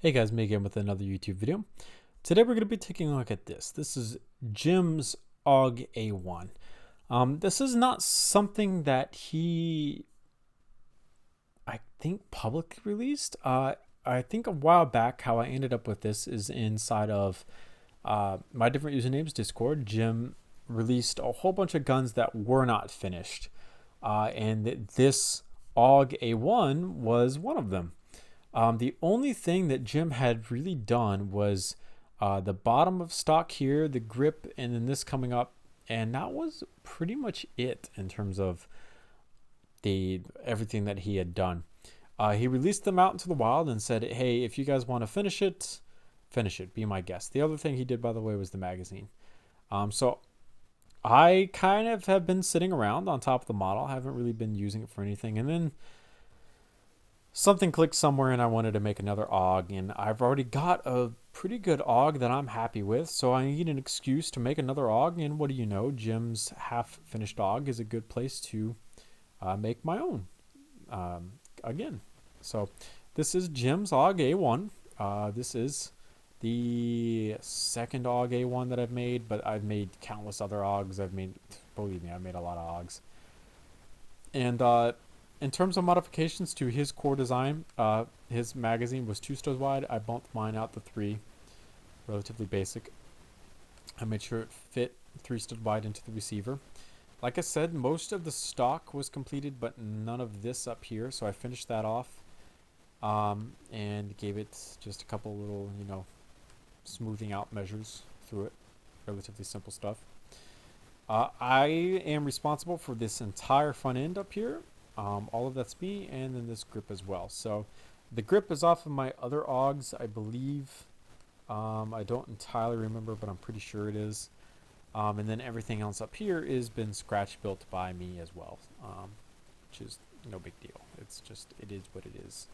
Hey guys, me again with another YouTube video. Today we're going to be taking a look at this. This is Jim's AUG A1. This is not something that he, I think, publicly released. I think a while back how I ended up with this is inside of my different usernames Discord. Jim released a whole bunch of guns that were not finished. And this AUG A1 was one of them. The only thing that Jim had really done was the bottom of stock here, the grip, and then this coming up, and that was pretty much it in terms of everything that he had done. He released them out into the wild and said, hey, if you guys want to finish it, be my guest. The other thing he did, by the way, was the magazine. So I kind of have been sitting around on top of the model. I haven't really been using it for anything, and then something clicked somewhere and I wanted to make another AUG, and I've already got a pretty good AUG that I'm happy with, so I need an excuse to make another AUG. And what do you know, Jim's half finished AUG is a good place to make my own again. So this is Jim's AUG A1. This is the second AUG A1 that I've made, but I've made countless other AUGs. Believe me, I've made a lot of AUGs. And in terms of modifications to his core design, his magazine was 2 studs wide. I bumped mine out to 3, relatively basic. I made sure it fit 3 stud wide into the receiver. Like I said, most of the stock was completed, but none of this up here, so I finished that off and gave it just a couple little, smoothing out measures through it. Relatively simple stuff. I am responsible for this entire front end up here. All of that's me, and then this grip as well. So the grip is off of my other AUGs, I believe. I don't entirely remember, but I'm pretty sure it is. And then everything else up here is been scratch built by me as well, which is no big deal. It is what it is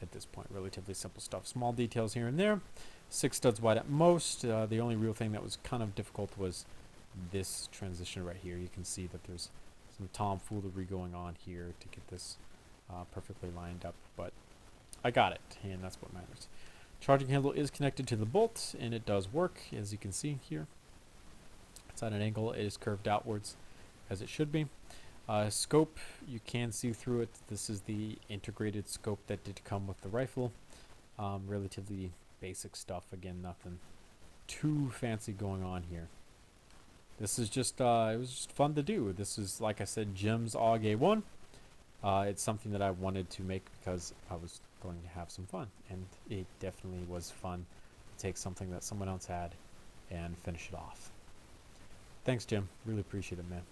at this point. Relatively simple stuff. Small details here and there. 6 studs wide at most. The only real thing that was kind of difficult was this transition right here. You can see that there's some tomfoolery going on here to get this perfectly lined up, but I got it, and that's what matters. Charging handle is connected to the bolt, and it does work, as you can see here. It's at an angle. It is curved outwards, as it should be. Scope, you can see through it. This is the integrated scope that did come with the rifle. Relatively basic stuff. Again, nothing too fancy going on here. This is just, it was just fun to do. This is, like I said, Jim's AUG A1. It's something that I wanted to make because I was going to have some fun. And it definitely was fun to take something that someone else had and finish it off. Thanks, Jim. Really appreciate it, man.